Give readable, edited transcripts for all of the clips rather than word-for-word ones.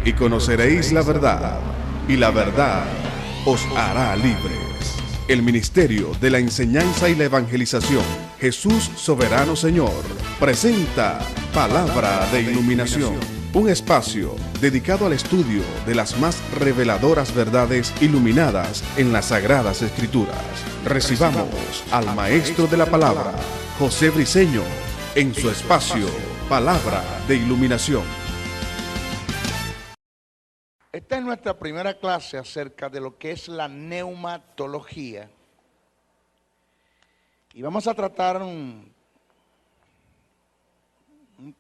y conoceréis la verdad, y la verdad os hará libres. El Ministerio de la Enseñanza y la Evangelización, Jesús Soberano Señor, presenta Palabra de Iluminación, un espacio dedicado al estudio de las más reveladoras verdades iluminadas en las Sagradas Escrituras. Recibamos al Maestro de la Palabra, José Briceño, en su espacio Palabra de Iluminación. Esta es nuestra primera clase acerca de lo que es la neumatología. Y vamos a tratar un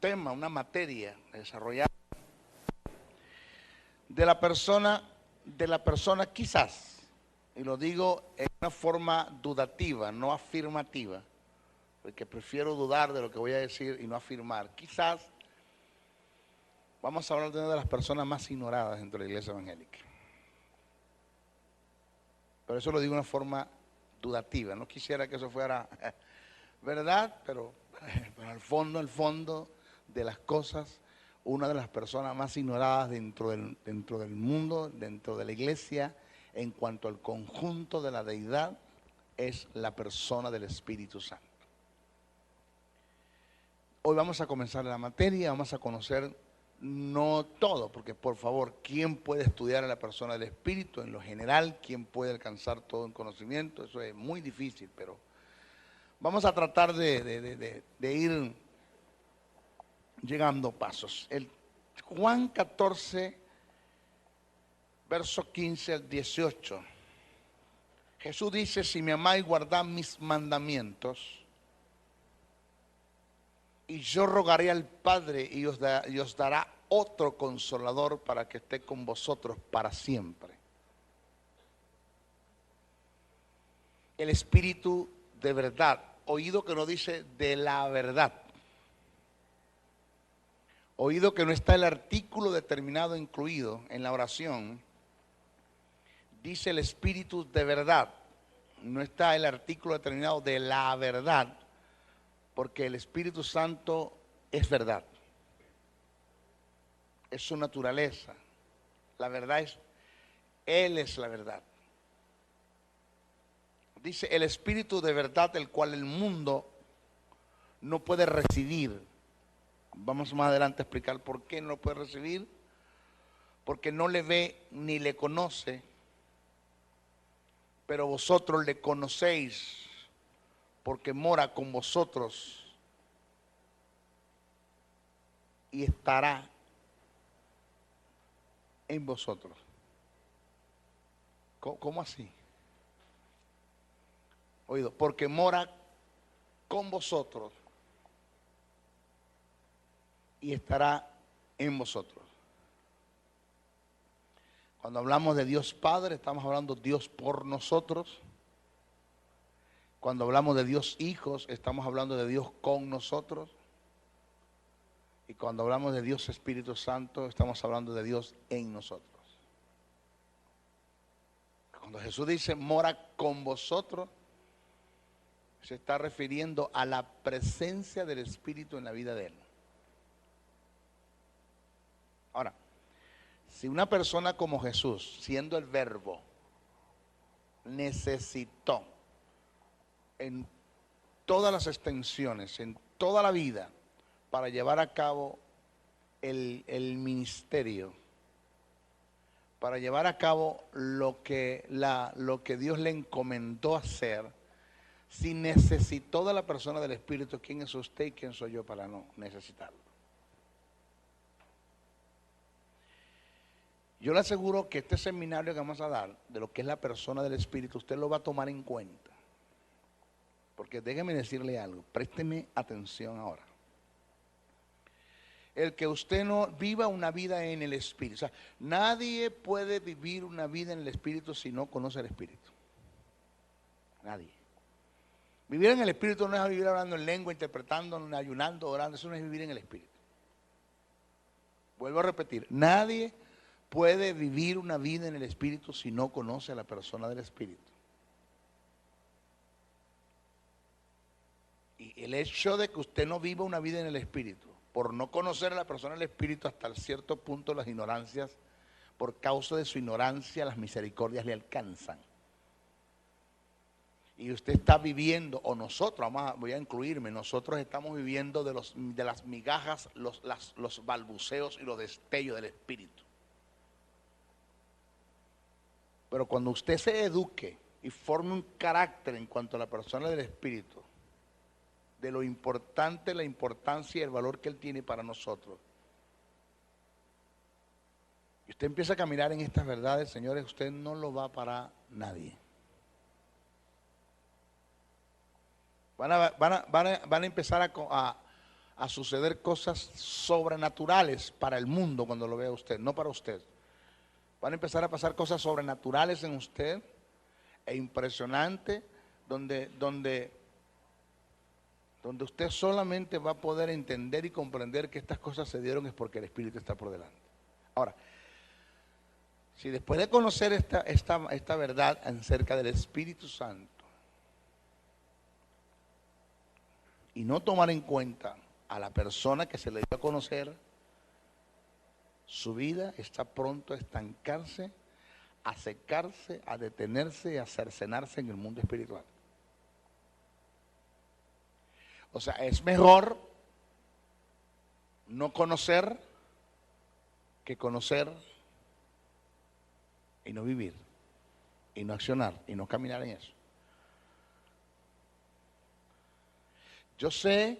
tema, una materia desarrollada de la persona quizás, y lo digo en una forma dudativa, no afirmativa, porque prefiero dudar de lo que voy a decir y no afirmar. Quizás vamos a hablar de una de las personas más ignoradas dentro de la iglesia evangélica. Pero eso lo digo de una forma dudativa. No quisiera que eso fuera verdad, pero al fondo de las cosas, una de las personas más ignoradas dentro del mundo, dentro de la iglesia, en cuanto al conjunto de la deidad, es la persona del Espíritu Santo. Hoy vamos a comenzar la materia, vamos a conocer no todo, porque por favor, ¿quién puede estudiar a la persona del Espíritu en lo general? ¿Quién puede alcanzar todo el conocimiento? Eso es muy difícil, pero vamos a tratar de ir llegando pasos. Juan 14, verso 15 al 18. Jesús dice: si me amáis, guardad mis mandamientos, y yo rogaré al Padre y os dará otro consolador para que esté con vosotros para siempre. El Espíritu de verdad. Oído que no dice de la verdad. Oído que no está el artículo determinado incluido en la oración. Dice el Espíritu de verdad. No está el artículo determinado de la verdad. Porque el Espíritu Santo es verdad. Es su naturaleza. La verdad es, Él es la verdad. Dice el Espíritu de verdad, el cual el mundo no puede recibir. Vamos más adelante a explicar por qué no puede recibir. Porque no le ve ni le conoce. Pero vosotros le conocéis, porque mora con vosotros y estará en vosotros. ¿Cómo así? Oído, porque mora con vosotros y estará en vosotros. Cuando hablamos de Dios Padre, estamos hablando de Dios por nosotros. Cuando hablamos de Dios Hijos, estamos hablando de Dios con nosotros. Y cuando hablamos de Dios Espíritu Santo, estamos hablando de Dios en nosotros. Cuando Jesús dice mora con vosotros, se está refiriendo a la presencia del Espíritu en la vida de Él. Ahora, si una persona como Jesús, siendo el Verbo, necesitó en todas las extensiones, en toda la vida, para llevar a cabo el ministerio, para llevar a cabo lo que Dios le encomendó hacer, si necesitó de la persona del Espíritu, ¿quién es usted y quién soy yo para no necesitarlo? Yo le aseguro que este seminario que vamos a dar, de lo que es la persona del Espíritu, usted lo va a tomar en cuenta. Porque déjeme decirle algo, présteme atención ahora. El que usted no viva una vida en el Espíritu. O sea, nadie puede vivir una vida en el Espíritu si no conoce el Espíritu. Nadie. Vivir en el Espíritu no es vivir hablando en lengua, interpretando, ayunando, orando. Eso no es vivir en el Espíritu. Vuelvo a repetir, nadie puede vivir una vida en el Espíritu si no conoce a la persona del Espíritu. Y el hecho de que usted no viva una vida en el Espíritu por no conocer a la persona del Espíritu hasta cierto punto las ignorancias, por causa de su ignorancia las misericordias le alcanzan. Y usted está viviendo, o nosotros, voy a incluirme, nosotros estamos viviendo de las migajas, los balbuceos y los destellos del Espíritu. Pero cuando usted se eduque y forme un carácter en cuanto a la persona del Espíritu, de lo importante, la importancia y el valor que Él tiene para nosotros, y usted empieza a caminar en estas verdades, señores, usted no lo va para nadie. Van a empezar a suceder cosas sobrenaturales para el mundo cuando lo vea usted, no para usted. Van a empezar a pasar cosas sobrenaturales en usted e impresionantes, donde usted solamente va a poder entender y comprender que estas cosas se dieron es porque el Espíritu está por delante. Ahora, si después de conocer esta verdad acerca del Espíritu Santo y no tomar en cuenta a la persona que se le dio a conocer, su vida está pronto a estancarse, a secarse, a detenerse y a cercenarse en el mundo espiritual. O sea, es mejor no conocer que conocer y no vivir, y no accionar, y no caminar en eso. Yo sé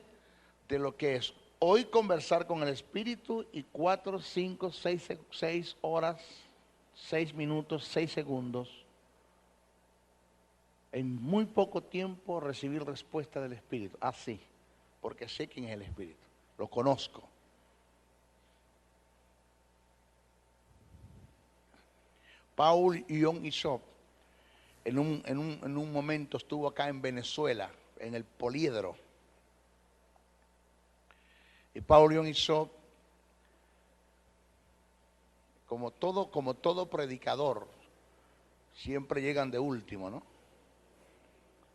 de lo que es hoy conversar con el Espíritu y 4, 5, 6 horas, 6 minutos, 6 segundos, en muy poco tiempo recibir respuesta del Espíritu. Así, porque sé quién es el Espíritu, lo conozco. Paul Young Ishop en un momento estuvo acá en Venezuela, en el Poliedro. Y Paul Young Ishop, como todo predicador, siempre llegan de último, ¿no?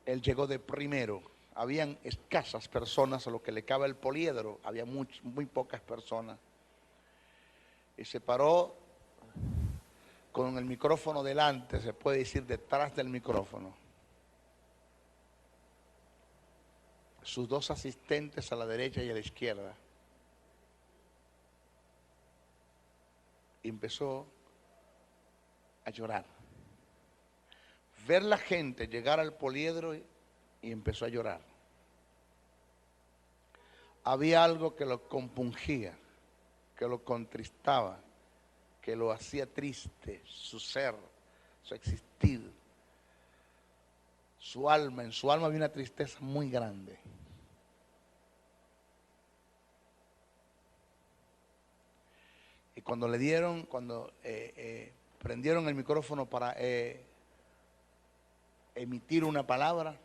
Él llegó de primero. Habían escasas personas a lo que le cabe el Poliedro, había muy pocas personas. Y se paró con el micrófono delante, se puede decir detrás del micrófono. Sus dos asistentes a la derecha y a la izquierda. Y empezó a llorar. Ver la gente llegar al Poliedro y empezó a llorar. Había algo que lo compungía, que lo contristaba, que lo hacía triste, su ser, su existir, su alma. En su alma había una tristeza muy grande. Y cuando prendieron el micrófono para emitir una palabra,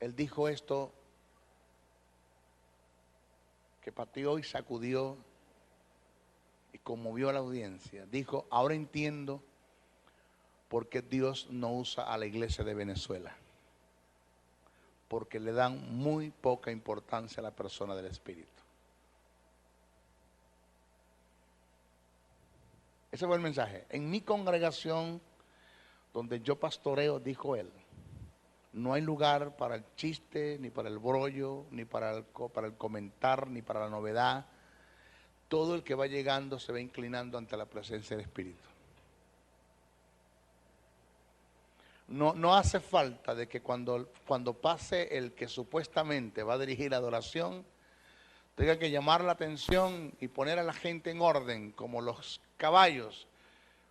él dijo esto que pateó y sacudió y conmovió a la audiencia. Dijo: ahora entiendo por qué Dios no usa a la iglesia de Venezuela, porque le dan muy poca importancia a la persona del Espíritu. Ese fue el mensaje. En mi congregación, donde yo pastoreo, dijo él, no hay lugar para el chiste, ni para el brollo, ni para el comentar, ni para la novedad. Todo el que va llegando se va inclinando ante la presencia del Espíritu. No hace falta de que cuando pase el que supuestamente va a dirigir la adoración, tenga que llamar la atención y poner a la gente en orden, como los caballos,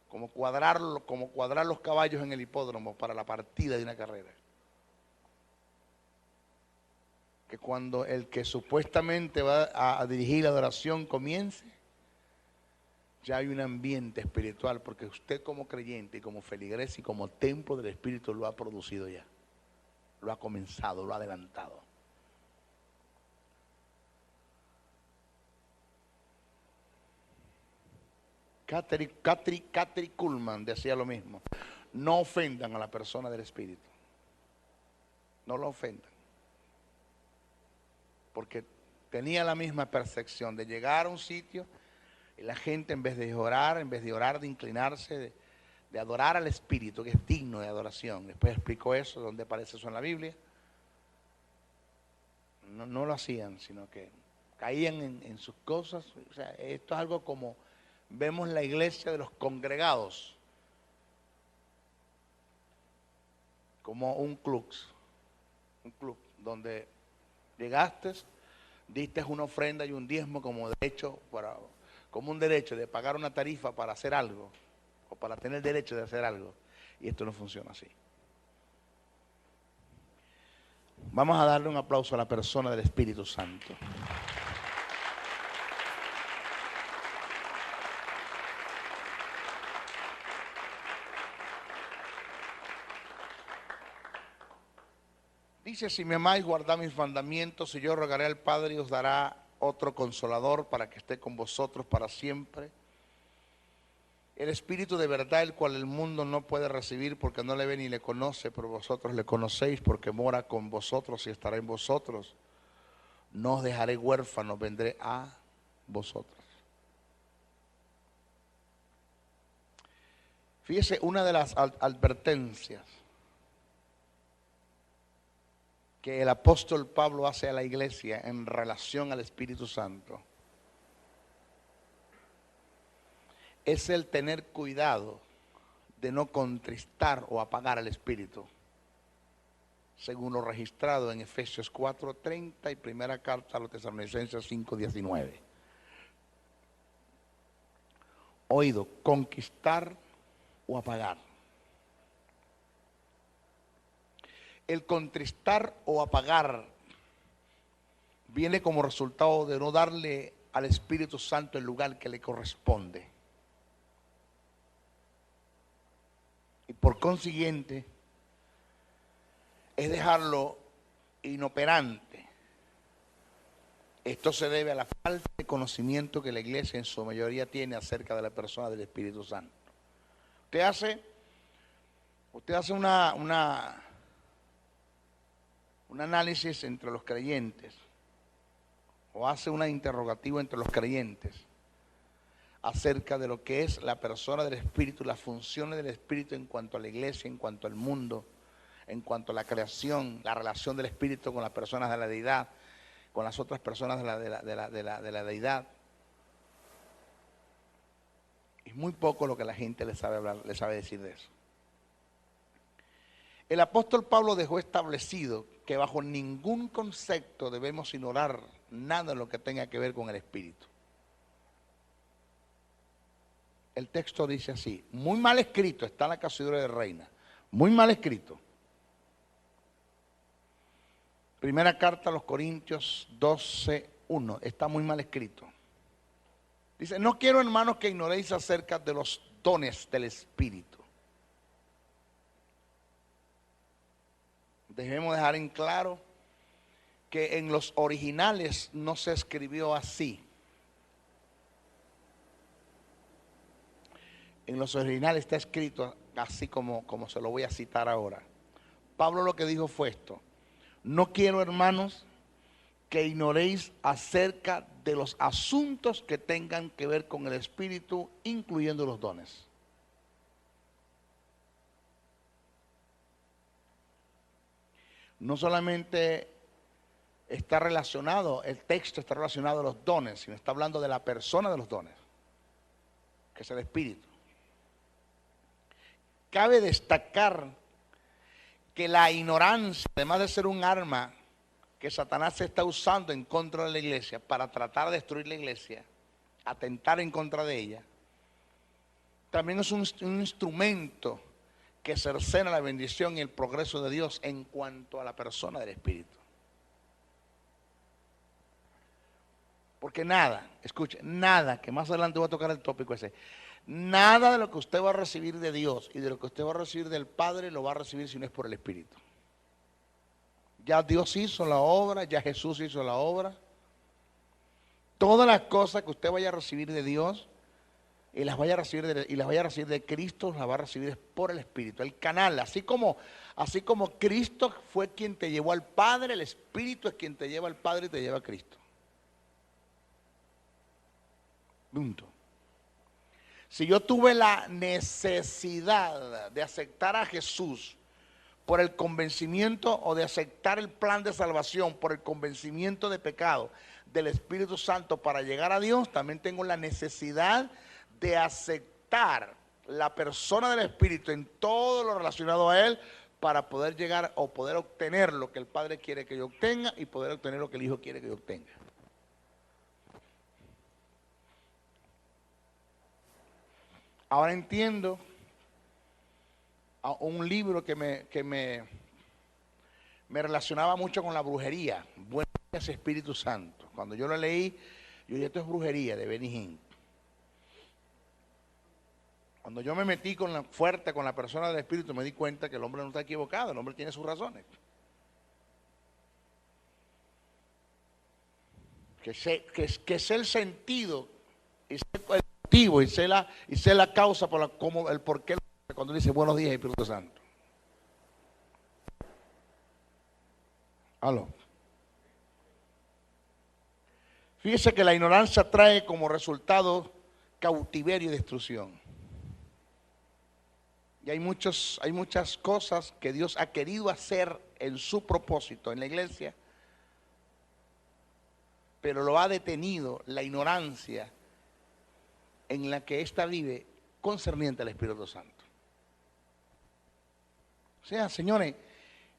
como cuadrar los caballos en el hipódromo para la partida de una carrera. Que cuando el que supuestamente va a dirigir la adoración comience, ya hay un ambiente espiritual, porque usted como creyente y como feligres y como templo del Espíritu lo ha producido ya, lo ha comenzado, lo ha adelantado. Katri Kuhlman decía lo mismo: no ofendan a la persona del Espíritu, no lo ofendan. porque tenía la misma percepción de llegar a un sitio y la gente en vez de orar, de inclinarse, de adorar al Espíritu, que es digno de adoración. Después explicó eso, donde aparece eso en la Biblia. No lo hacían, sino que caían en sus cosas. O sea, esto es algo como vemos la iglesia de los congregados, como un club donde llegaste, diste una ofrenda y un diezmo como derecho, como un derecho de pagar una tarifa para hacer algo, o para tener derecho de hacer algo. Y esto no funciona así. Vamos a darle un aplauso a la persona del Espíritu Santo. Dice, si me amáis, guardad mis mandamientos, y yo rogaré al Padre y os dará otro consolador para que esté con vosotros para siempre. El Espíritu de verdad, el cual el mundo no puede recibir porque no le ve ni le conoce, pero vosotros le conocéis porque mora con vosotros y estará en vosotros. No os dejaré huérfanos, vendré a vosotros. Fíjese, una de las advertencias que el apóstol Pablo hace a la iglesia en relación al Espíritu Santo es el tener cuidado de no contristar o apagar al Espíritu, según lo registrado en Efesios 4:30 y primera carta a los Tesalonicenses 5:19. Oído, conquistar o apagar. El contristar o apagar viene como resultado de no darle al Espíritu Santo el lugar que le corresponde. Y por consiguiente, es dejarlo inoperante. Esto se debe a la falta de conocimiento que la iglesia en su mayoría tiene acerca de la persona del Espíritu Santo. Usted hace un análisis entre los creyentes, o hace una interrogativa entre los creyentes acerca de lo que es la persona del Espíritu, las funciones del Espíritu en cuanto a la iglesia, en cuanto al mundo, en cuanto a la creación, la relación del Espíritu con las personas de la deidad, con las otras personas de la deidad. Es muy poco lo que la gente le sabe hablar, le sabe decir de eso. El apóstol Pablo dejó establecido que bajo ningún concepto debemos ignorar nada de lo que tenga que ver con el Espíritu. El texto dice así, muy mal escrito, está en la Casidra de Reina, muy mal escrito. Primera carta a los Corintios 12:1, está muy mal escrito. Dice, no quiero, hermanos, que ignoréis acerca de los dones del Espíritu. Debemos dejar en claro que en los originales no se escribió así. En los originales está escrito así como se lo voy a citar ahora. Pablo lo que dijo fue esto: no quiero, hermanos, que ignoréis acerca de los asuntos que tengan que ver con el Espíritu, incluyendo los dones. No solamente está relacionado, el texto está relacionado a los dones, sino está hablando de la persona de los dones, que es el Espíritu. Cabe destacar que la ignorancia, además de ser un arma que Satanás se está usando en contra de la iglesia para tratar de destruir la iglesia, atentar en contra de ella, también es un instrumento que cercena la bendición y el progreso de Dios en cuanto a la persona del Espíritu. Porque nada, escuche, nada, que más adelante voy a tocar el tópico ese, nada de lo que usted va a recibir de Dios y de lo que usted va a recibir del Padre lo va a recibir si no es por el Espíritu. Ya Dios hizo la obra, ya Jesús hizo la obra. Todas las cosas que usted vaya a recibir de Dios y las vaya a recibir de Cristo, las va a recibir por el Espíritu. El canal, así como Cristo fue quien te llevó al Padre, el Espíritu es quien te lleva al Padre y te lleva a Cristo. Punto. Si yo tuve la necesidad de aceptar a Jesús por el convencimiento, o de aceptar el plan de salvación por el convencimiento de pecado del Espíritu Santo para llegar a Dios, también tengo la necesidad de aceptar la persona del Espíritu en todo lo relacionado a Él, para poder llegar o poder obtener lo que el Padre quiere que yo obtenga y poder obtener lo que el Hijo quiere que yo obtenga. Ahora entiendo a un libro que me relacionaba mucho con la brujería. Buenos días, Espíritu Santo. Cuando yo lo leí, yo dije, esto es brujería, de Benny Hinn. Cuando yo me metí fuerte con la persona del Espíritu, me di cuenta que el hombre no está equivocado, el hombre tiene sus razones. Que sé el sentido, y sé el motivo, y sé la causa el por qué, cuando dice buenos días, Espíritu Santo. Aló. Fíjese que la ignorancia trae como resultado cautiverio y destrucción. Y hay muchas cosas que Dios ha querido hacer en su propósito en la iglesia, pero lo ha detenido la ignorancia en la que ésta vive concerniente al Espíritu Santo. O sea, señores,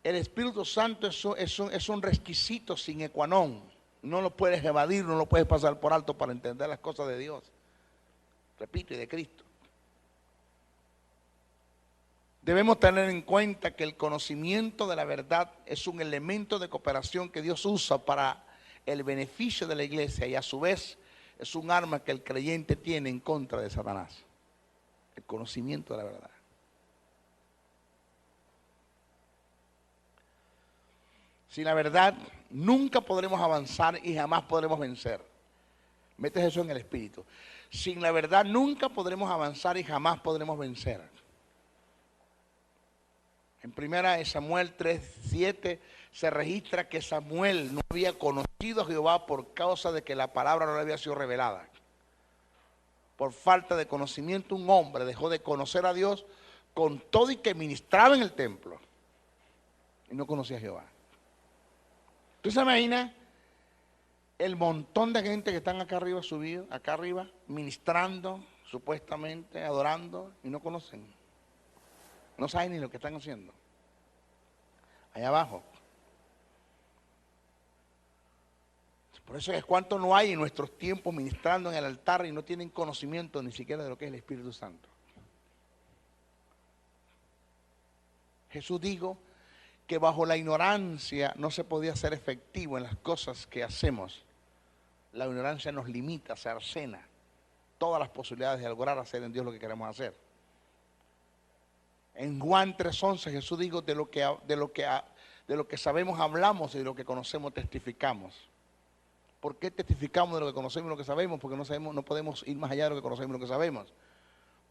el Espíritu Santo es un requisito sine qua non. No lo puedes evadir, no lo puedes pasar por alto para entender las cosas de Dios. Repito, y de Cristo. Debemos tener en cuenta que el conocimiento de la verdad es un elemento de cooperación que Dios usa para el beneficio de la iglesia, y a su vez es un arma que el creyente tiene en contra de Satanás. El conocimiento de la verdad. Sin la verdad nunca podremos avanzar y jamás podremos vencer. Metes eso en el espíritu. Sin la verdad nunca podremos avanzar y jamás podremos vencer. En 1 Samuel 3:7 se registra que Samuel no había conocido a Jehová por causa de que la palabra no le había sido revelada. Por falta de conocimiento, un hombre dejó de conocer a Dios con todo y que ministraba en el templo. Y no conocía a Jehová. ¿Tú se imaginas el montón de gente que están acá arriba subido, acá arriba, ministrando, supuestamente, adorando, y no conocen? No saben ni lo que están haciendo. Allá abajo. Por eso es cuánto no hay en nuestros tiempos ministrando en el altar y no tienen conocimiento ni siquiera de lo que es el Espíritu Santo. Jesús dijo que bajo la ignorancia no se podía ser efectivo en las cosas que hacemos. La ignorancia nos limita, cercena todas las posibilidades de lograr hacer en Dios lo que queremos hacer. En Juan 3:11 Jesús dijo, de lo que sabemos hablamos y de lo que conocemos testificamos. ¿Por qué testificamos de lo que conocemos y lo que sabemos? Porque no podemos ir más allá de lo que conocemos y lo que sabemos.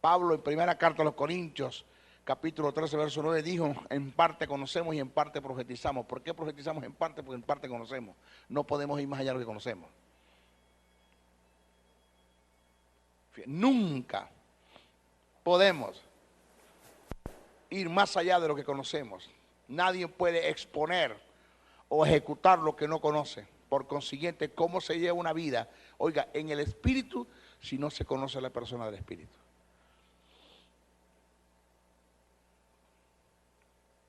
Pablo en primera carta a los Corintios, capítulo 13, verso 9, dijo, en parte conocemos y en parte profetizamos. ¿Por qué profetizamos en parte? Porque en parte conocemos. No podemos ir más allá de lo que conocemos. Nunca podemos ir más allá de lo que conocemos. Nadie puede exponer o ejecutar lo que no conoce. Por consiguiente, ¿cómo se lleva una vida, oiga, en el Espíritu, si no se conoce a la persona del Espíritu?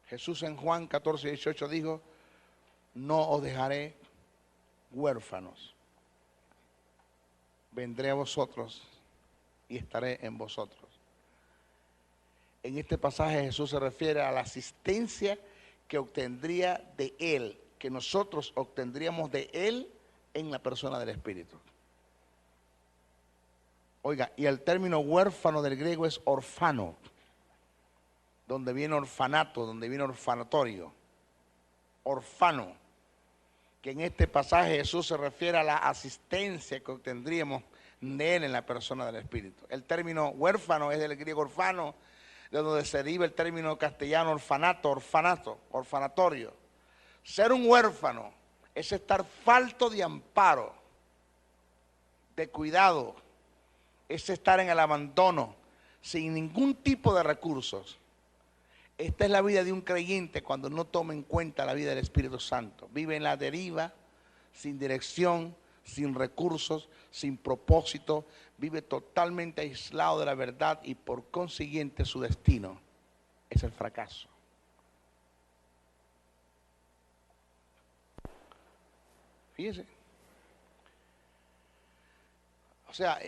Jesús en Juan 14:18 dijo, no os dejaré huérfanos, vendré a vosotros y estaré en vosotros. En este pasaje Jesús se refiere a la asistencia que obtendría de Él, que nosotros obtendríamos de Él en la persona del Espíritu. Oiga, y el término huérfano del griego es orfano, donde viene orfanato, donde viene orfanatorio. Orfano, que en este pasaje Jesús se refiere a la asistencia que obtendríamos de Él en la persona del Espíritu. El término huérfano es del griego orfano, de donde se deriva el término castellano orfanatorio. Ser un huérfano es estar falto de amparo, de cuidado, es estar en el abandono, sin ningún tipo de recursos. Esta es la vida de un creyente cuando no toma en cuenta la vida del Espíritu Santo. Vive en la deriva, sin dirección, sin recursos, sin propósito. Vive totalmente aislado de la verdad y por consiguiente su destino es el fracaso. Fíjese. O sea,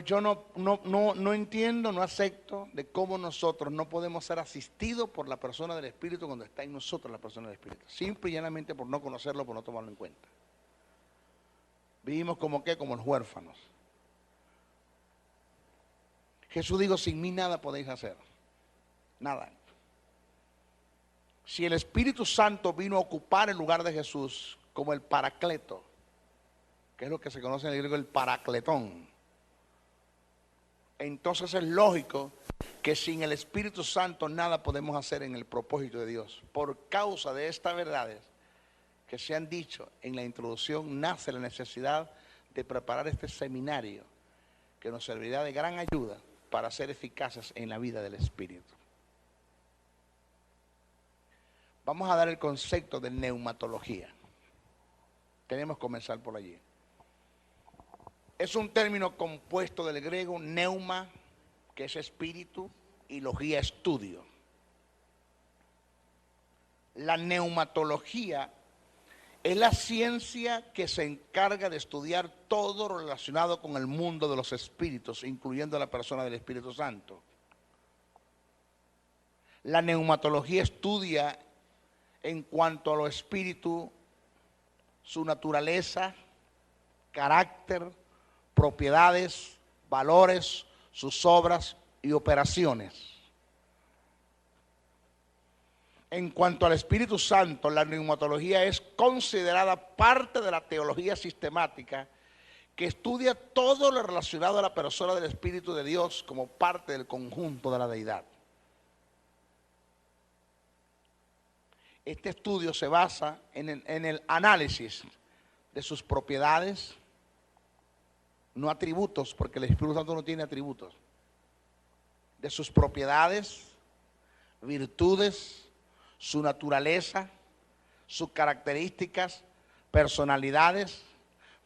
yo no entiendo, no acepto de cómo nosotros no podemos ser asistidos por la persona del Espíritu cuando está en nosotros la persona del Espíritu. Simple y llanamente por no conocerlo, por no tomarlo en cuenta. Vivimos como qué, como los huérfanos. Jesús dijo, sin mí nada podéis hacer. Nada. Si el Espíritu Santo vino a ocupar el lugar de Jesús como el paracleto, que es lo que se conoce en el griego el paracletón, entonces es lógico que sin el Espíritu Santo nada podemos hacer en el propósito de Dios. Por causa de estas verdades que se han dicho en la introducción, nace la necesidad de preparar este seminario que nos servirá de gran ayuda para ser eficaces en la vida del Espíritu. Vamos a dar el concepto de neumatología. Tenemos que comenzar por allí. Es un término compuesto del griego neuma, que es espíritu, y logía, estudio. La neumatología es la ciencia que se encarga de estudiar todo lo relacionado con el mundo de los espíritus, incluyendo la persona del Espíritu Santo. La neumatología estudia en cuanto a los espíritus, su naturaleza, carácter, propiedades, valores, sus obras y operaciones. En cuanto al Espíritu Santo, la neumatología es considerada parte de la teología sistemática que estudia todo lo relacionado a la persona del Espíritu de Dios como parte del conjunto de la deidad. Este estudio se basa en el análisis de sus propiedades, no atributos, porque el Espíritu Santo no tiene atributos, de sus propiedades, virtudes, su naturaleza, sus características, personalidades,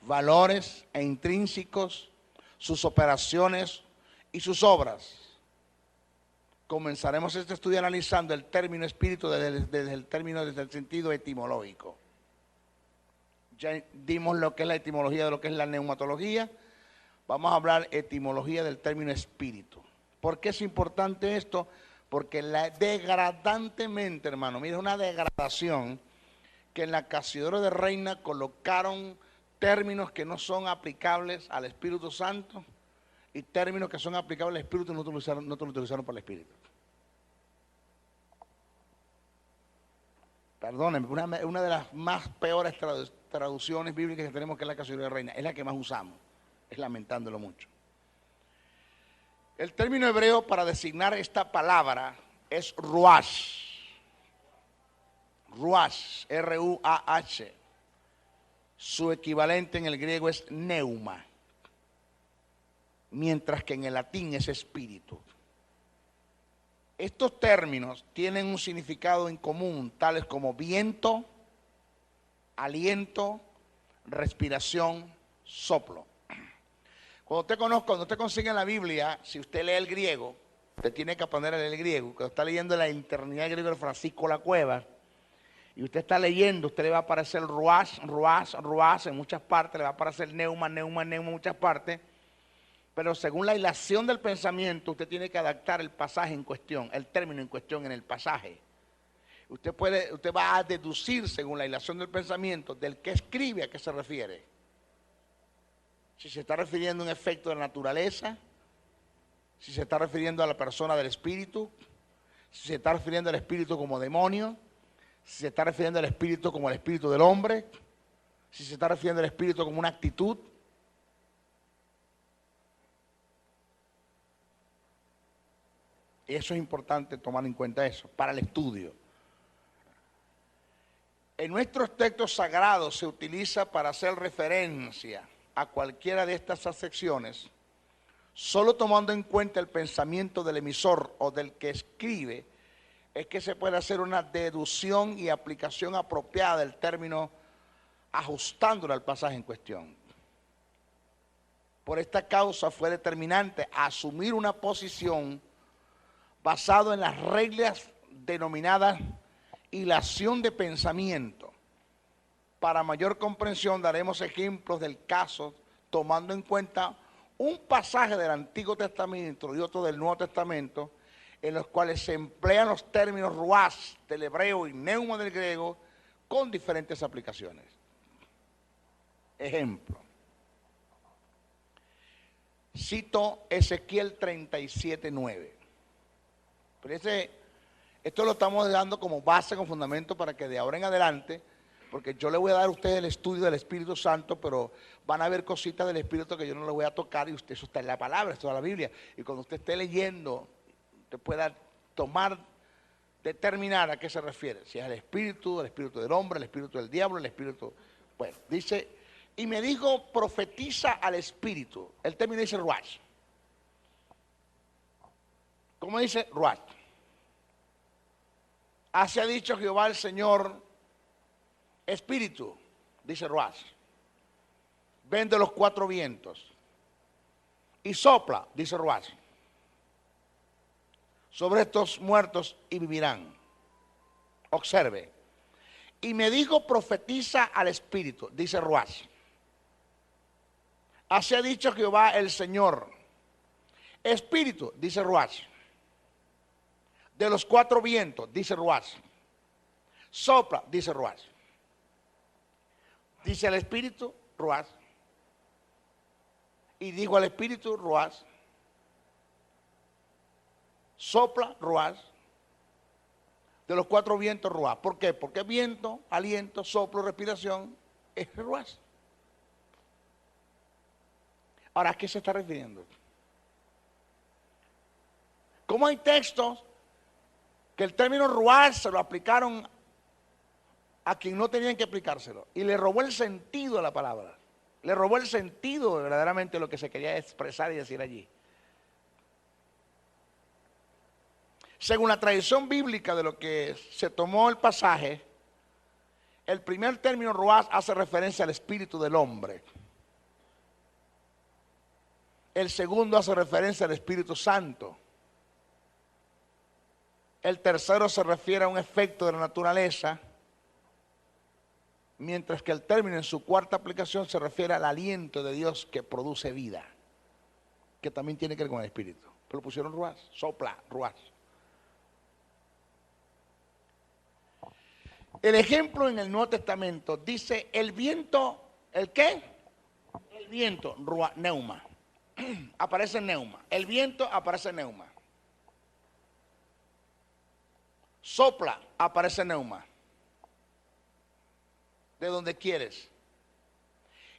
valores e intrínsecos, sus operaciones y sus obras. Comenzaremos este estudio analizando el término espíritu desde el sentido etimológico. Ya dimos lo que es la etimología de lo que es la neumatología. Vamos a hablar etimología del término espíritu. ¿Por qué es importante esto? Porque degradantemente, hermano, mira, una degradación que en la Casidora de Reina colocaron términos que no son aplicables al Espíritu Santo y términos que son aplicables al Espíritu no te lo utilizaron para el Espíritu. Perdónenme, una de las más peores traducciones bíblicas que tenemos, que es la Casidora de Reina, es la que más usamos, es lamentándolo mucho. El término hebreo para designar esta palabra es ruach. Ruach, R-U-A-H. Su equivalente en el griego es neuma, mientras que en el latín es espíritu. Estos términos tienen un significado en común, tales como viento, aliento, respiración, soplo. Cuando usted consigue en la Biblia, si usted lee el griego, usted tiene que aprender a leer el griego. Cuando está leyendo la Eternidad griego de Francisco La Cueva, y usted está leyendo, usted le va a aparecer ruach, ruach, ruach en muchas partes, le va a aparecer neuma, neuma, neuma en muchas partes, pero según la hilación del pensamiento, usted tiene que adaptar el pasaje en cuestión, el término en cuestión en el pasaje. Usted va a deducir según la hilación del pensamiento del que escribe a qué se refiere. Si se está refiriendo a un efecto de la naturaleza, si se está refiriendo a la persona del espíritu, si se está refiriendo al espíritu como demonio, si se está refiriendo al espíritu como el espíritu del hombre, si se está refiriendo al espíritu como una actitud. Y eso es importante tomar en cuenta eso, para el estudio. En nuestros textos sagrados se utiliza para hacer referencia a cualquiera de estas acepciones, solo tomando en cuenta el pensamiento del emisor o del que escribe, es que se puede hacer una deducción y aplicación apropiada del término, ajustándolo al pasaje en cuestión. Por esta causa fue determinante asumir una posición basada en las reglas denominadas hilación de pensamiento. Para mayor comprensión daremos ejemplos del caso tomando en cuenta un pasaje del Antiguo Testamento y otro del Nuevo Testamento, en los cuales se emplean los términos ruás del hebreo y neuma del griego con diferentes aplicaciones. Ejemplo. Cito Ezequiel 37:9. Pero esto lo estamos dando como base, como fundamento para que de ahora en adelante, porque yo le voy a dar a ustedes el estudio del Espíritu Santo, pero van a ver cositas del Espíritu que yo no le voy a tocar y usted, eso está en la palabra, esto es la Biblia. Y cuando usted esté leyendo, usted pueda determinar a qué se refiere. Si es el Espíritu del hombre, el Espíritu del diablo, el Espíritu... Bueno, dice, y me dijo, profetiza al Espíritu. El término dice ruach. ¿Cómo dice? Ruach. Así ha dicho Jehová el Señor, Espíritu, dice ruach. Ven de los cuatro vientos y sopla, dice ruach, sobre estos muertos y vivirán. Observe. Y me dijo, profetiza al Espíritu, dice ruach. Así ha dicho Jehová el Señor, Espíritu, dice ruach. De los cuatro vientos, dice ruach. Sopla, dice ruach. Dice el Espíritu, ruach. Y dijo al Espíritu, ruach. Sopla, ruach. De los cuatro vientos, ruach. ¿Por qué? Porque viento, aliento, soplo, respiración, es ruach. Ahora, ¿a qué se está refiriendo? ¿Cómo hay textos que el término ruach se lo aplicaron a quien no tenían que aplicárselo? Y le robó el sentido a la palabra. Le robó el sentido de verdaderamente lo que se quería expresar y decir allí. Según la tradición bíblica de lo que se tomó el pasaje, el primer término ruach hace referencia al espíritu del hombre. El segundo hace referencia al Espíritu Santo. El tercero se refiere a un efecto de la naturaleza, mientras que el término en su cuarta aplicación se refiere al aliento de Dios que produce vida, que también tiene que ver con el Espíritu. Pero pusieron ruach, sopla, ruach. El ejemplo en el Nuevo Testamento dice el viento, ¿el qué? El viento, ruach, neuma. Aparece neuma. El viento aparece neuma. Sopla, aparece neuma. De donde quieres.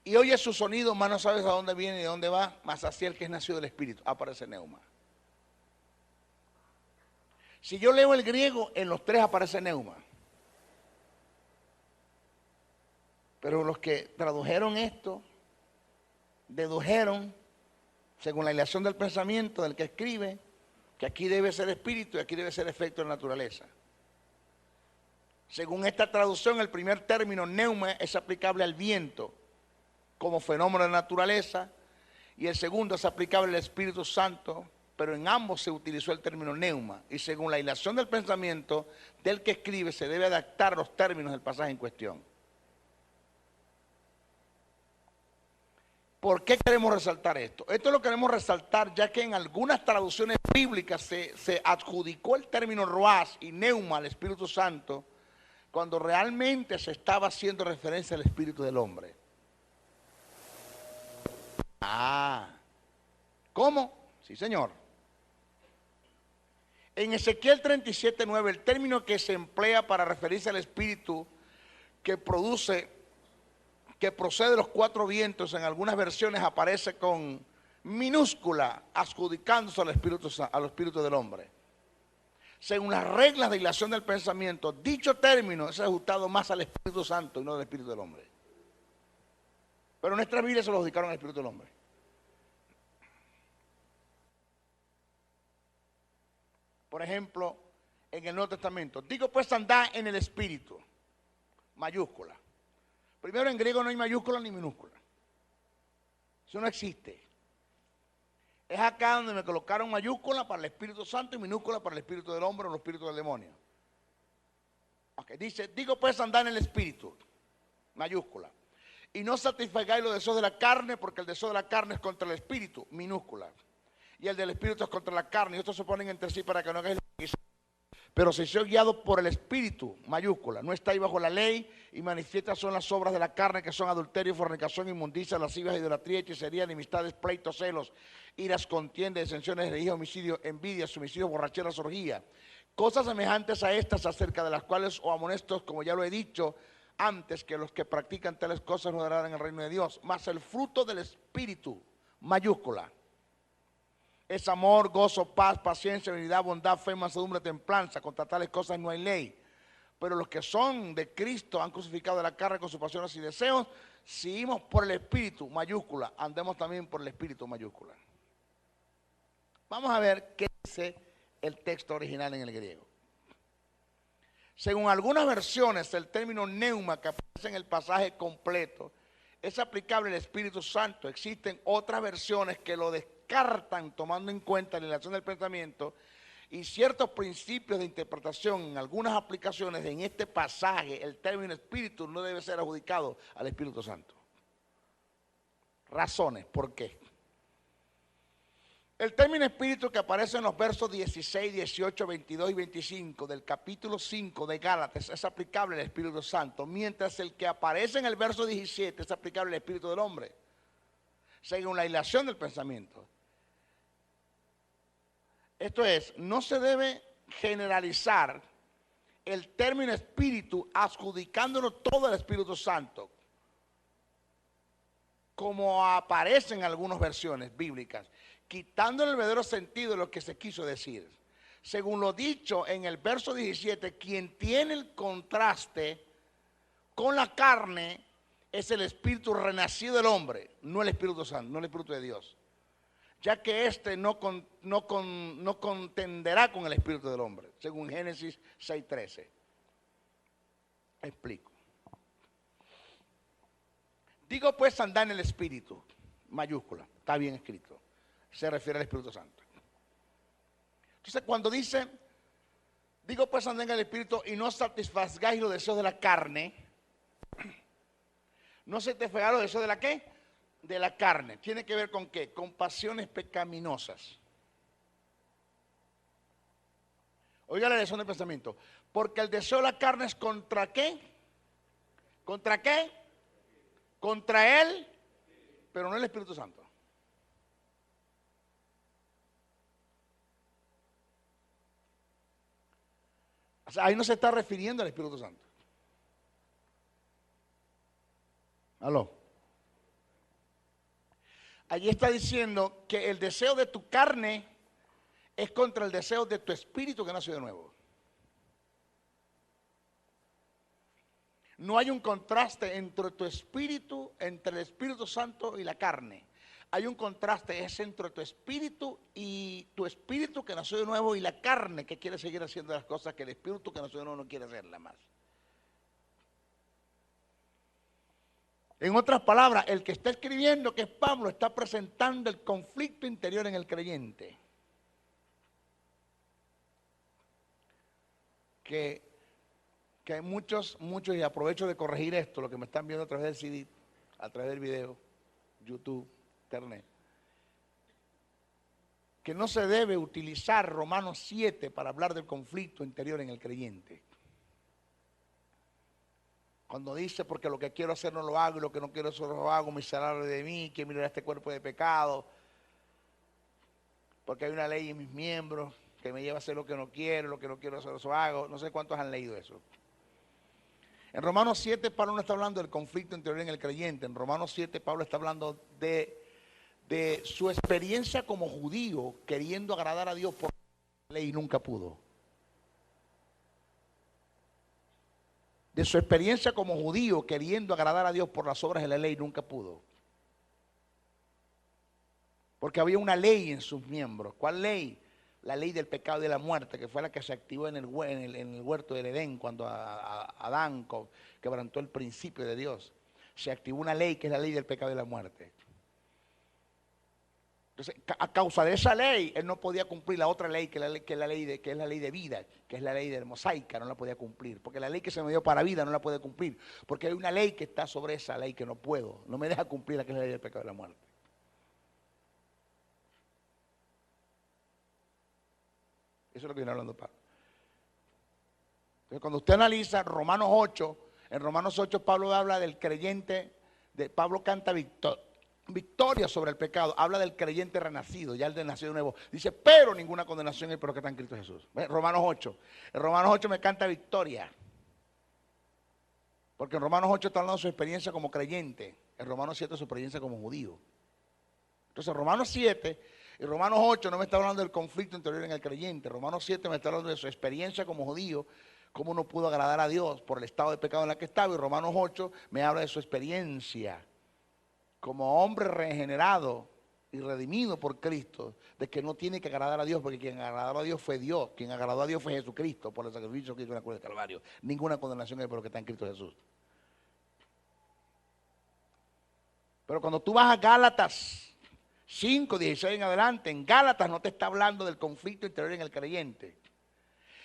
Y oye su sonido, más no sabes a dónde viene y de dónde va, más hacia el que es nacido del Espíritu, aparece neuma. Si yo leo el griego, en los tres aparece neuma. Pero los que tradujeron esto, dedujeron, según la hilación del pensamiento del que escribe, que aquí debe ser espíritu y aquí debe ser efecto de naturaleza. Según esta traducción, el primer término, neuma, es aplicable al viento como fenómeno de naturaleza, y el segundo es aplicable al Espíritu Santo, pero en ambos se utilizó el término neuma, y según la hilación del pensamiento del que escribe, se debe adaptar a los términos del pasaje en cuestión. ¿Por qué queremos resaltar esto? Esto lo queremos resaltar ya que en algunas traducciones bíblicas se adjudicó el término ruach y neuma al Espíritu Santo, cuando realmente se estaba haciendo referencia al Espíritu del hombre. ¿Cómo? Sí, señor. En Ezequiel 37:9, el término que se emplea para referirse al Espíritu que procede de los cuatro vientos, en algunas versiones aparece con minúscula, adjudicándose al Espíritu del hombre. según las reglas de hilación del pensamiento, dicho término es ajustado más al Espíritu Santo y no al Espíritu del hombre. Pero nuestra Biblia se lo adjudicaron al Espíritu del hombre. Por ejemplo, en el Nuevo Testamento, digo pues andad en el Espíritu, mayúscula. Primero, en griego no hay mayúscula ni minúscula. Eso no existe. Es acá donde me colocaron mayúscula para el Espíritu Santo y minúscula para el Espíritu del hombre o el Espíritu del demonio. Okay, dice, digo pues andar en el Espíritu, mayúscula. Y no satisfagáis los deseos de la carne, porque el deseo de la carne es contra el Espíritu, minúscula. Y el del Espíritu es contra la carne. Y estos se oponen entre sí para que no hagáis lo que quisierais. Pero si sois guiados por el Espíritu, mayúscula, no estáis bajo la ley, y manifiestas son las obras de la carne, que son adulterio, fornicación, inmundicia, lascivias, idolatría, hechicería, enemistades, pleitos, celos, iras, contiendas, disensiones, herejías, homicidio, envidia, homicidios, borracheras, orgía. Cosas semejantes a estas, acerca de las cuales os amonesto, como ya lo he dicho antes, que los que practican tales cosas no darán el reino de Dios. Mas el fruto del Espíritu, mayúscula, es amor, gozo, paz, paciencia, benignidad, bondad, fe, mansedumbre, templanza. Contra tales cosas no hay ley. Pero los que son de Cristo han crucificado la carne con sus pasiones y deseos. Seguimos por el Espíritu, mayúscula, andemos también por el Espíritu, mayúscula. Vamos a ver qué dice el texto original en el griego. Según algunas versiones, el término neuma, que aparece en el pasaje completo, es aplicable al Espíritu Santo. Existen otras versiones que lo descartan tomando en cuenta la relación del pensamiento y ciertos principios de interpretación. En algunas aplicaciones en este pasaje el término Espíritu no debe ser adjudicado al Espíritu Santo. Razones, ¿por qué? El término Espíritu que aparece en los versos 16, 18, 22 y 25 del capítulo 5 de Gálatas es aplicable al Espíritu Santo, mientras el que aparece en el verso 17 es aplicable al Espíritu del hombre, según la hilación del pensamiento. Esto es, no se debe generalizar el término Espíritu adjudicándolo todo al Espíritu Santo, como aparece en algunas versiones bíblicas, quitándole el verdadero sentido de lo que se quiso decir. Según lo dicho en el verso 17, quien tiene el contraste con la carne es el espíritu renacido del hombre, no el Espíritu Santo, no el Espíritu de Dios, ya que éste no contenderá con el espíritu del hombre, según Génesis 6:13. Explico. Digo pues andar en el Espíritu, mayúscula, está bien escrito. Se refiere al Espíritu Santo. Entonces cuando dice, digo pues andad en el Espíritu y no satisfagáis los deseos de la carne, no satisfagáis los deseos de la ¿qué? De la carne. ¿Tiene que ver con qué? Con pasiones pecaminosas. Oiga la lección del pensamiento. Porque el deseo de la carne es contra ¿qué? ¿Contra qué? Contra él, pero no el Espíritu Santo. O sea, ahí no se está refiriendo al Espíritu Santo. ¿Aló? Allí está diciendo que el deseo de tu carne es contra el deseo de tu espíritu que nació de nuevo. No hay un contraste entre tu espíritu, entre el Espíritu Santo y la carne. Hay un contraste, es entre tu espíritu y tu espíritu que nació de nuevo y la carne que quiere seguir haciendo las cosas que el espíritu que nació de nuevo no quiere hacerlas más. En otras palabras, el que está escribiendo, que es Pablo, está presentando el conflicto interior en el creyente. Que hay muchos, y aprovecho de corregir esto, lo que me están viendo a través del CD, a través del video, YouTube, Internet, que no se debe utilizar Romanos 7 para hablar del conflicto interior en el creyente. Cuando dice, porque lo que quiero hacer no lo hago y lo que no quiero hacer lo hago, miserable de mí, que mirar este cuerpo de pecado, porque hay una ley en mis miembros que me lleva a hacer lo que no quiero hacer eso hago. No sé cuántos han leído eso. En Romanos 7 Pablo no está hablando del conflicto interior en el creyente. En Romanos 7 Pablo está hablando de su experiencia como judío queriendo agradar a Dios por la ley y nunca pudo. de su experiencia como judío queriendo agradar a Dios por las obras de la ley, nunca pudo. Porque había una ley en sus miembros. ¿Cuál ley? La ley del pecado y de la muerte, que fue la que se activó en el huerto del Edén cuando Adán quebrantó el principio de Dios. Se activó una ley que es la ley del pecado y de la muerte. Entonces, a causa de esa ley, él no podía cumplir la otra ley, que es la ley de vida, que es la ley de mosaica, no la podía cumplir. Porque la ley que se me dio para vida no la puede cumplir. Porque hay una ley que está sobre esa ley que no puedo. No me deja cumplir la que es la ley del pecado y de la muerte. Eso es lo que viene hablando Pablo. Entonces, cuando usted analiza Romanos 8, en Romanos 8 Pablo habla del creyente, Pablo canta victoria sobre el pecado, habla del creyente renacido, ya el de nacido nuevo. Dice, pero ninguna condenación hay por los que están en Cristo Jesús. Romanos 8. En Romanos 8 me canta victoria. Porque en Romanos 8 está hablando de su experiencia como creyente. En Romanos 7 su experiencia como judío. Entonces Romanos 7 y Romanos 8 no me está hablando del conflicto interior en el creyente. Romanos 7 me está hablando de su experiencia como judío, cómo no pudo agradar a Dios por el estado de pecado en el que estaba. Y Romanos 8 me habla de su experiencia como hombre regenerado y redimido por Cristo, de que no tiene que agradar a Dios, porque quien agradó a Dios fue Dios, quien agradó a Dios fue Jesucristo por el sacrificio que hizo en la cruz del Calvario. Ninguna condenación hay por lo que está en Cristo Jesús. Pero cuando tú vas a Gálatas 5, 16 en adelante, en Gálatas no te está hablando del conflicto interior en el creyente.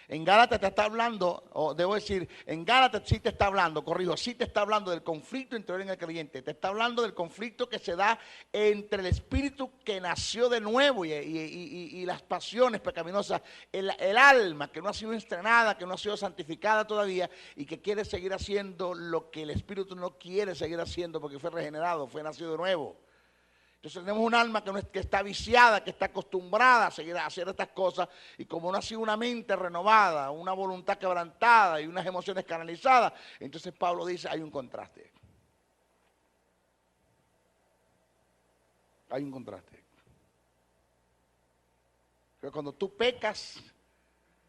En Gálatas te está hablando, o debo decir, en Gálatas sí te está hablando, corrijo, sí te está hablando del conflicto interior en el creyente. Te está hablando del conflicto que se da entre el espíritu que nació de nuevo y las pasiones pecaminosas, el alma que no ha sido estrenada, que no ha sido santificada todavía y que quiere seguir haciendo lo que el espíritu no quiere seguir haciendo porque fue regenerado, fue nacido de nuevo. Entonces tenemos un alma que está viciada, que está acostumbrada a seguir a hacer estas cosas, y como no ha sido una mente renovada, una voluntad quebrantada y unas emociones canalizadas, entonces Pablo dice, hay un contraste. Hay un contraste. Pero cuando tú pecas,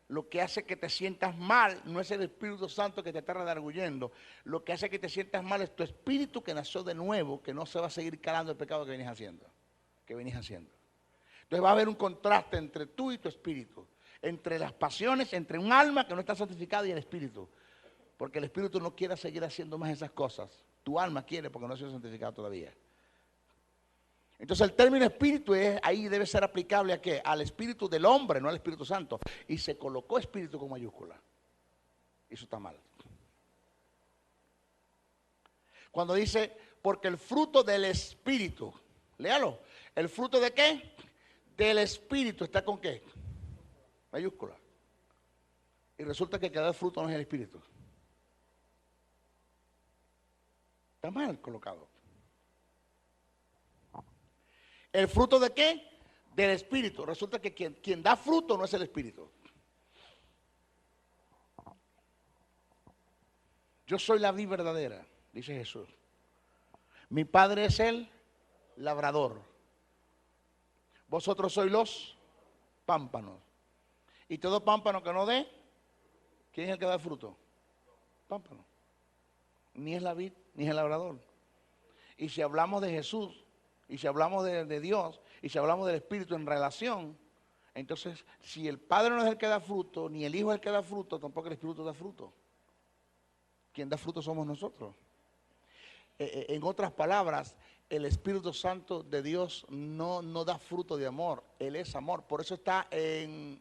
lo que hace que te sientas mal no es el Espíritu Santo que te está redarguyendo. Lo que hace que te sientas mal es tu espíritu que nació de nuevo, que no se va a seguir calando el pecado que venís haciendo. Entonces va a haber un contraste entre tú y tu espíritu, entre las pasiones, entre un alma que no está santificada y el espíritu. Porque el espíritu no quiere seguir haciendo más esas cosas. Tu alma quiere porque no ha sido santificado todavía. Entonces el término espíritu ahí debe ser aplicable ¿a qué? Al espíritu del hombre, no al Espíritu Santo. Y se colocó espíritu con mayúscula. Eso está mal. Cuando dice, porque el fruto del espíritu, léalo, ¿el fruto de qué? Del espíritu, ¿está con qué? Mayúscula. Y resulta que el que da el fruto no es el espíritu. Está mal colocado. ¿El fruto de qué? Del espíritu. Resulta que quien da fruto no es el espíritu. Yo soy la vid verdadera, dice Jesús. Mi padre es el labrador. Vosotros sois los pámpanos. Y todo pámpano que no dé, ¿quién es el que da el fruto? Pámpano. Ni es la vid, ni es el labrador. Y si hablamos de Jesús, y si hablamos de Dios, y si hablamos del Espíritu en relación, entonces si el Padre no es el que da fruto, ni el Hijo es el que da fruto, tampoco el Espíritu da fruto. Quien da fruto somos nosotros. En otras palabras, el Espíritu Santo de Dios no da fruto de amor, Él es amor. Por eso está en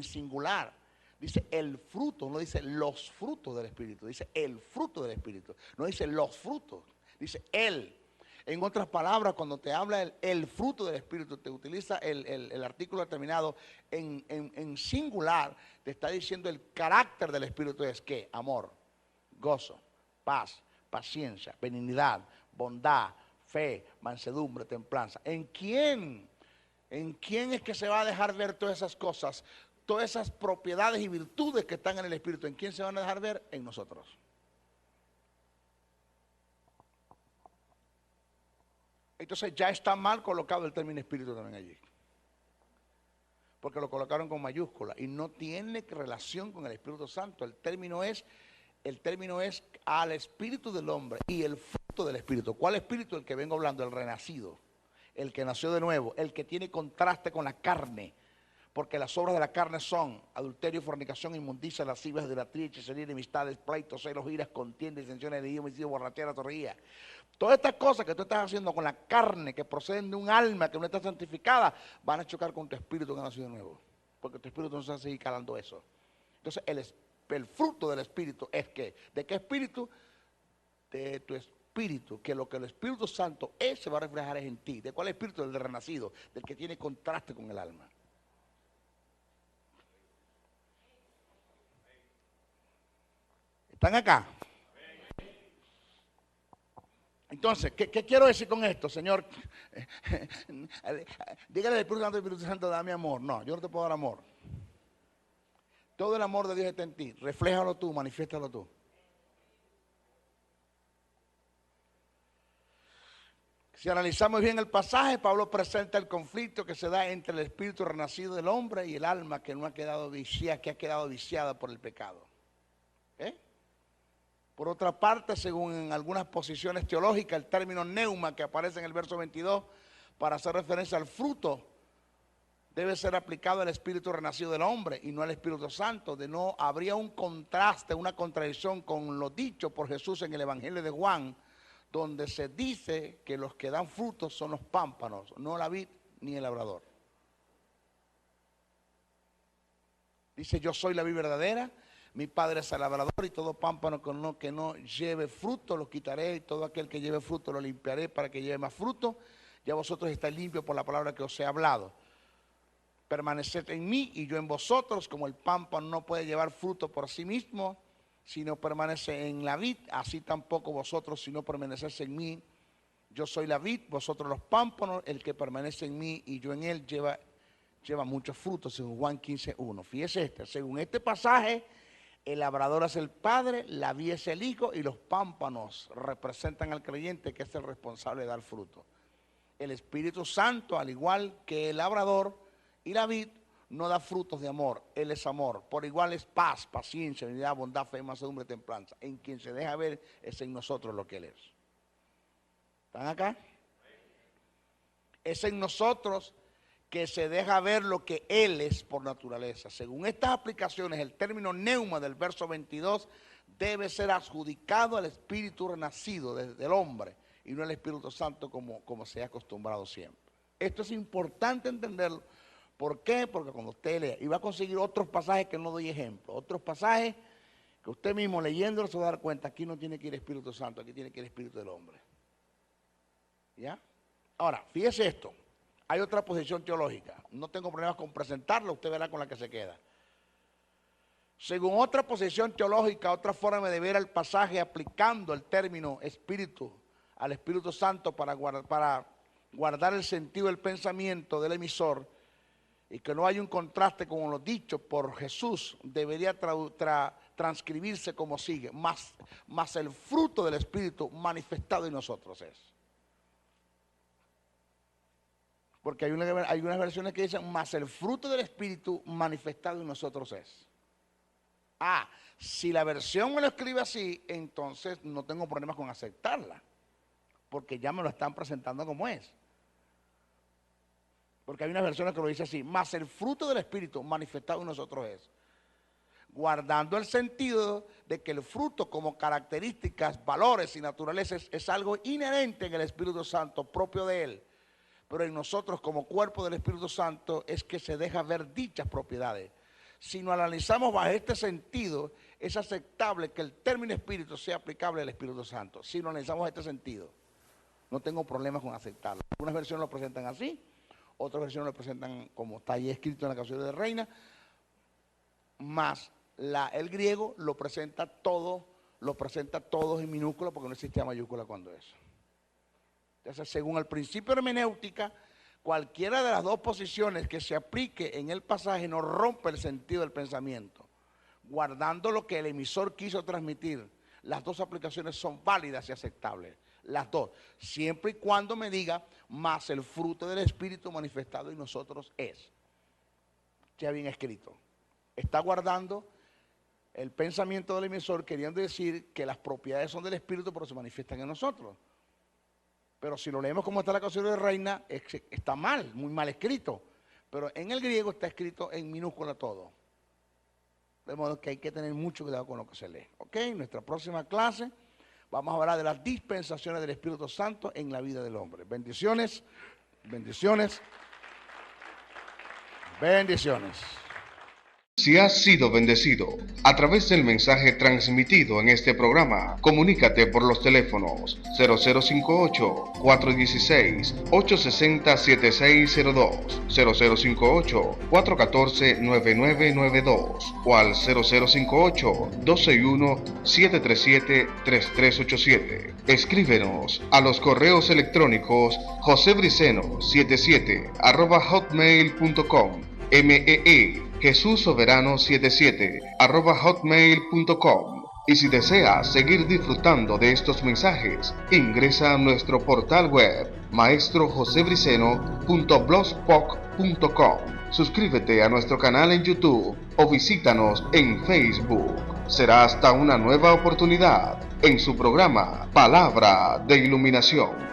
singular. Dice el fruto, no dice los frutos del Espíritu, dice el fruto del Espíritu. No dice los frutos. Dice él. En otras palabras, cuando te habla el fruto del Espíritu, te utiliza el artículo determinado en singular, te está diciendo el carácter del Espíritu es ¿qué? Amor, gozo, paz, paciencia, benignidad, bondad, fe, mansedumbre, templanza. ¿En quién? ¿En quién es que se va a dejar ver todas esas cosas? Todas esas propiedades y virtudes que están en el Espíritu. ¿En quién se van a dejar ver? En nosotros. Entonces ya está mal colocado el término espíritu también allí. porque lo colocaron con mayúscula y no tiene relación con el Espíritu Santo. El término es al espíritu del hombre y el fruto del espíritu. ¿Cuál espíritu? El que vengo hablando, el renacido, el que nació de nuevo, el que tiene contraste con la carne. Porque las obras de la carne son adulterio, fornicación, inmundicia, lascivia, idolatría, hechicería, enemistades, pleitos, celos, iras, contiendas, disensiones, de homicidio, borrachera, torría. Todas estas cosas que tú estás haciendo con la carne, que proceden de un alma que no está santificada, van a chocar con tu espíritu que ha nacido de nuevo. Porque tu espíritu no se va a seguir calando eso. Entonces el fruto del espíritu es que, ¿de qué espíritu? De tu espíritu, que lo que el Espíritu Santo es se va a reflejar en ti. ¿De cuál espíritu? Del de renacido, del que tiene contraste con el alma. ¿Están acá? Entonces, ¿qué quiero decir con esto, Señor? Dígale al Espíritu Santo, dame amor. No, yo no te puedo dar amor. Todo el amor de Dios está en ti. Refléjalo tú, manifiéstalo tú. Si analizamos bien el pasaje, Pablo presenta el conflicto que se da entre el espíritu renacido del hombre y el alma que no ha quedado viciada, que ha quedado viciada por el pecado. Por otra parte, según en algunas posiciones teológicas, el término neuma que aparece en el verso 22 para hacer referencia al fruto debe ser aplicado al espíritu renacido del hombre y no al Espíritu Santo. De no, habría un contraste, una contradicción con lo dicho por Jesús en el Evangelio de Juan, donde se dice que los que dan frutos son los pámpanos, no la vid ni el labrador. Dice, yo soy la vid verdadera, mi Padre es el labrador, y todo pámpano que no lleve fruto lo quitaré, y todo aquel que lleve fruto lo limpiaré para que lleve más fruto. Ya vosotros estáis limpios por la palabra que os he hablado. Permaneced en mí y yo en vosotros, como el pámpano no puede llevar fruto por sí mismo, sino permanece en la vid, así tampoco vosotros, si no permanecéis en mí. Yo soy la vid, vosotros los pámpanos, el que permanece en mí y yo en él lleva muchos frutos, según Juan 15:1. Fíjese según este pasaje, el labrador es el Padre, la vid es el Hijo y los pámpanos representan al creyente, que es el responsable de dar fruto. El Espíritu Santo, al igual que el labrador y la vid, no da frutos de amor. Él es amor. Por igual es paz, paciencia, unidad, bondad, fe, mansedumbre, templanza. En quien se deja ver es en nosotros lo que Él es. ¿Están acá? Es en nosotros que se deja ver lo que Él es por naturaleza. Según estas aplicaciones, el término neuma del verso 22 debe ser adjudicado al espíritu renacido del hombre y no al Espíritu Santo como se ha acostumbrado siempre. Esto es importante entenderlo. ¿Por qué? Porque cuando usted lea, y va a conseguir otros pasajes que no doy ejemplo, otros pasajes que usted mismo leyéndolo se va a dar cuenta, aquí no tiene que ir Espíritu Santo, aquí tiene que ir Espíritu del hombre. ¿Ya? Ahora, fíjese esto. Hay otra posición teológica. No tengo problemas con presentarla, usted verá con la que se queda. Según otra posición teológica, otra forma de ver el pasaje aplicando el término espíritu al Espíritu Santo para guardar el sentido del pensamiento del emisor y que no haya un contraste con lo dicho por Jesús, debería transcribirse como sigue: más el fruto del Espíritu manifestado en nosotros es. Porque hay unas versiones que dicen, más el fruto del Espíritu manifestado en nosotros es. Si la versión me lo escribe así, entonces no tengo problemas con aceptarla, porque ya me lo están presentando como es. Porque hay unas versiones que lo dicen así, más el fruto del Espíritu manifestado en nosotros es. Guardando el sentido de que el fruto como características, valores y naturaleza es algo inherente en el Espíritu Santo, propio de Él. Pero en nosotros como cuerpo del Espíritu Santo es que se deja ver dichas propiedades. Si lo analizamos bajo este sentido, es aceptable que el término espíritu sea aplicable al Espíritu Santo. Si lo analizamos en este sentido, no tengo problemas con aceptarlo. Algunas versiones lo presentan así, otras versiones lo presentan como está ahí escrito en la canción de Reina, más el griego lo presenta todo en minúscula porque no existe mayúscula cuando eso. Entonces, según el principio de hermenéutica, cualquiera de las dos posiciones que se aplique en el pasaje no rompe el sentido del pensamiento, guardando lo que el emisor quiso transmitir. Las dos aplicaciones son válidas y aceptables, las dos, siempre y cuando me diga, más el fruto del Espíritu manifestado en nosotros es. ya bien escrito. Está guardando el pensamiento del emisor, queriendo decir que las propiedades son del Espíritu, pero se manifiestan en nosotros. Pero si lo leemos como está la Constitución de Reina, está mal, muy mal escrito. Pero en el griego está escrito en minúscula todo. De modo que hay que tener mucho cuidado con lo que se lee. ¿Ok? En nuestra próxima clase vamos a hablar de las dispensaciones del Espíritu Santo en la vida del hombre. Bendiciones, bendiciones, bendiciones. Si has sido bendecido a través del mensaje transmitido en este programa, comunícate por los teléfonos 0058-416-860-7602, 0058-414-9992 o al 0058-261-737-3387. Escríbenos a los correos electrónicos josebriceno77@hotmail.com, Jesús Soberano 77 @hotmail.com. Y si deseas seguir disfrutando de estos mensajes, ingresa a nuestro portal web maestrojosebriceno.blogspot.com. Suscríbete a nuestro canal en YouTube o visítanos en Facebook. Será hasta una nueva oportunidad en su programa Palabra de Iluminación.